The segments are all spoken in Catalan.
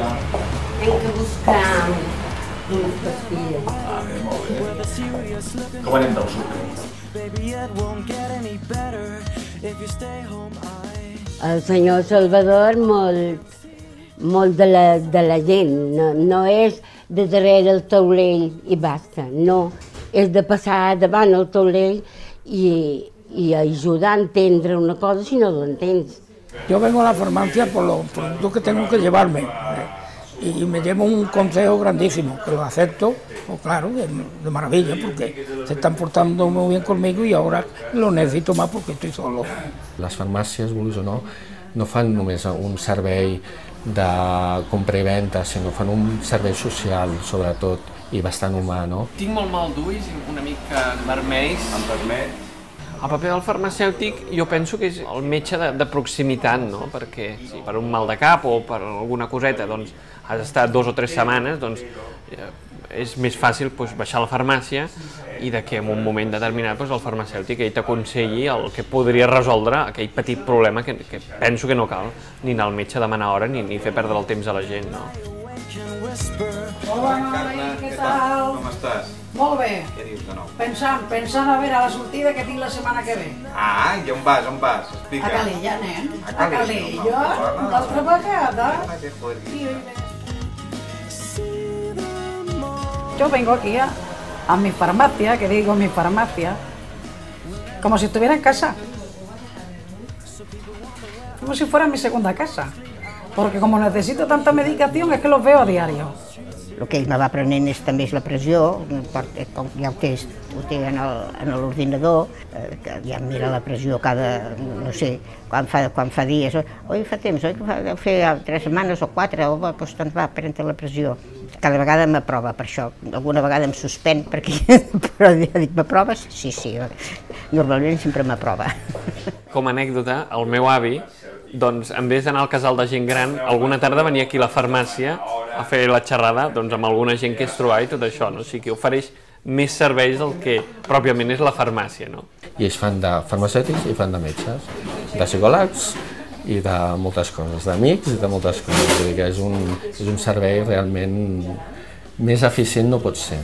això. Hem que buscar unes pastilles. Molt bé. Com anem del sucre? El senyor Salvador molt de la gent, no és de darrere el taulell i basta, no. És de passar davant el taulell y ayudar a entender una cosa si no lo entiendes. Yo vengo a la farmacia por los productos que tengo que llevarme y me llevo un consejo grandísimo, que lo acepto, pues claro, de maravilla, porque se están portando muy bien conmigo y ahora lo necesito más porque estoy solo. Les farmàcies, vulguis o no, no fan només un servei de compra i venda, sinó fan un servei social, sobretot, i bastant humà, no? Tinc molt mal d'ulls, una mica vermells. En vermell. El paper del farmacèutic jo penso que és el metge de proximitat, no? Perquè si per un mal de cap o per alguna coseta doncs, has d'estar 2 o 3 setmanes, doncs és més fàcil baixar a la farmàcia i que en un moment determinat el farmacèutic t'aconselli el que podria resoldre aquell petit problema que penso que no cal ni anar al metge a demanar hora ni fer perdre el temps a la gent, no? Hola, Mari, què tal? Com estàs? Molt bé. Què dius de nou? Pensant a veure la sortida que tinc la setmana que ve. Ah, i on vas? Explica. A Calella, nen. A Calella, l'altra vegada. Yo vengo aquí a mi farmacia, que digo mi farmacia, como si estuviera en casa. Como si fuera mi segunda casa. Porque como necesito tanta medicación es que los veo a diario. El que ell me va prenent també és la pressió, com ja ho té en l'ordinador, que ja em mira la pressió cada, no sé, quan fa dies, oi, fa temps, oi, que deu fer 3 setmanes o 4, doncs va, pren-te la pressió. Cada vegada m'aprova per això, alguna vegada em suspèn perquè, però ja dic, m'aproves? Sí, normalment sempre m'aprova. Com a anècdota, el meu avi, doncs, en vez d'anar al casal de gent gran, alguna tarda venia aquí a la farmàcia a fer la xerrada amb alguna gent que es trobava i tot això, no? O sigui que ofereix més serveis del que pròpiament és la farmàcia, no? I ells fan de farmacèutics i fan de metges, de psicòlegs i de moltes coses, d'amics i de moltes coses. Vull dir que és un servei realment més eficient no pot ser.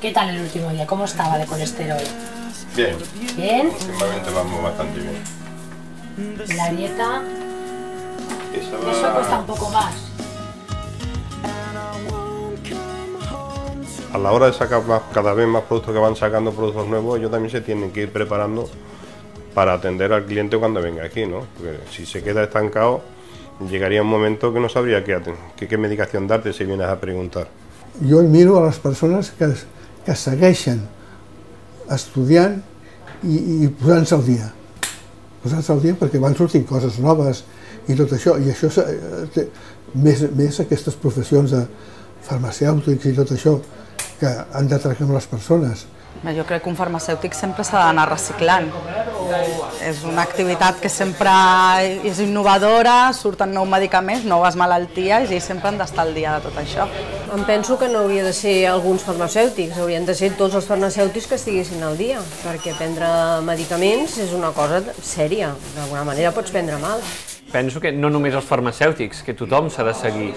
¿Qué tal el último día? ¿Cómo estaba de colesterol? Bien. ¿Bien? Últimamente vamos bastante bien. ¿La dieta? Eso cuesta un poco más. A la hora de sacar cada vez más productos que van sacando productos nuevos, ellos también se tienen que ir preparando para atender al cliente cuando venga aquí, ¿no? Porque si se queda estancado, llegaría un momento que no sabría qué medicación darte si vienes a preguntar. Jo miro a les persones que segueixen estudiant i posant-se al dia. Posant-se al dia perquè van sortint coses noves i tot això, i això més aquestes professions de farmacèutics i tot això que han de tractar amb les persones. Jo crec que un farmacèutic sempre s'ha d'anar reciclant. És una activitat que sempre és innovadora, surten nous medicaments, noves malalties i sempre han d'estar al dia de tot això. Em penso que no hauria de ser alguns farmacèutics, haurien de ser tots els farmacèutics que estiguessin al dia, perquè prendre medicaments és una cosa sèria, d'alguna manera pots prendre mal. Penso que no només els farmacèutics, que tothom s'ha de seguir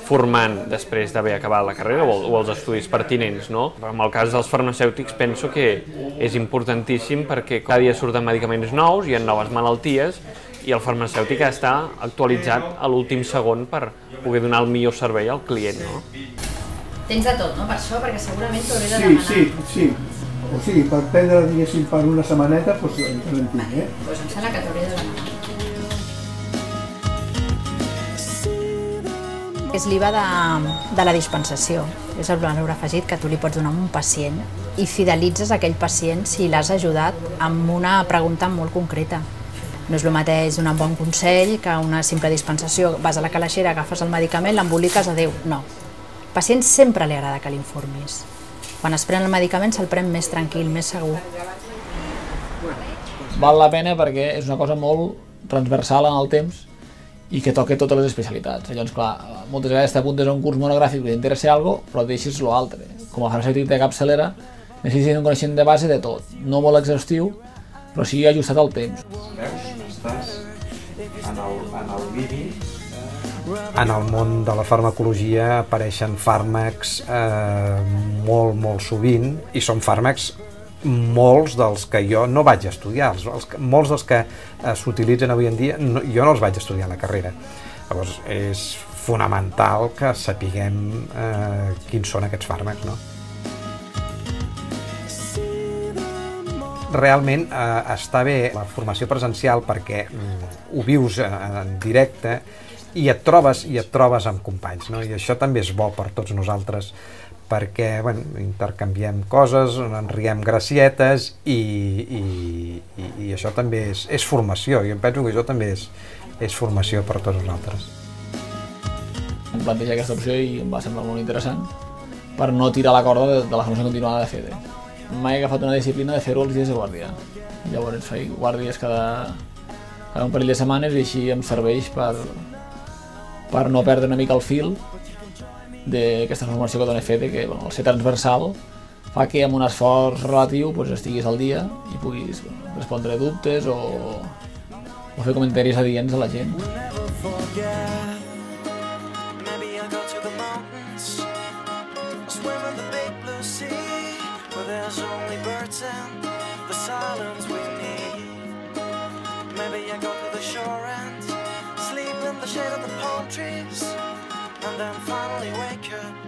formant després d'haver acabat la carrera o els estudis pertinents, no? Però en el cas dels farmacèutics penso que és importantíssim perquè cada dia surten medicaments nous, hi ha noves malalties i el farmacèutic ha d'estar actualitzat a l'últim segon per poder donar el millor servei al client, no? Tens de tot, no? Per això, perquè segurament t'hauré de demanar. Sí. O sigui, per prendre, diguéssim, per una setmaneta, doncs en tinc, Doncs em sembla que t'hauré de demanar. És l'IVA de la dispensació, és el valor afegit que tu li pots donar a un pacient i fidelitzes aquell pacient si l'has ajudat amb una pregunta molt concreta. No és el mateix donar un bon consell que una simple dispensació. Vas a la calaixera, agafes el medicament, l'emboliques, adéu. No. Al pacient sempre li agrada que l'informis. Quan es pren el medicament se'l pren més tranquil, més segur. Val la pena perquè és una cosa molt transversal en el temps i que toca totes les especialitats. Llavors, clar, moltes vegades t'apuntes a un curs monogràfic que t'interessa alguna cosa, però deixes l'altre. Com a farmacèutic de capçalera, necessites un coneixement de base de tot. No molt exhaustiu, però sí ajustat al temps. Veus? Estàs en el límit En el món de la farmacologia apareixen fàrmacs molt sovint, i són fàrmacs molts dels que jo no vaig estudiar, molts dels que s'utilitzen avui en dia jo no els vaig estudiar a la carrera. Llavors és fonamental que sapiguem quins són aquests fàrmacs, no? Realment està bé la formació presencial perquè ho vius en directe i et trobes amb companys, no? I això també és bo per tots nosaltres perquè intercanviem coses, ens riem gracietes i això també és formació. Jo em penso que això també és formació per tots nosaltres. Em planteja aquesta opció i em va semblar molt interessant per no tirar la corda de la formació continuada de FEDE. Mai he agafat una disciplina de fer-ho els dies de guàrdia. Llavors faig guàrdies cada un parell de setmanes i així em serveix per no perdre una mica el fil d'aquesta formació que dona FEDE, que el ser transversal fa que amb un esforç relatiu estiguis al dia i puguis respondre dubtes o fer comentaris adients a la gent. There's only birds and the silence we need. Maybe I go to the shore and sleep in the shade of the palm trees, and then finally wake up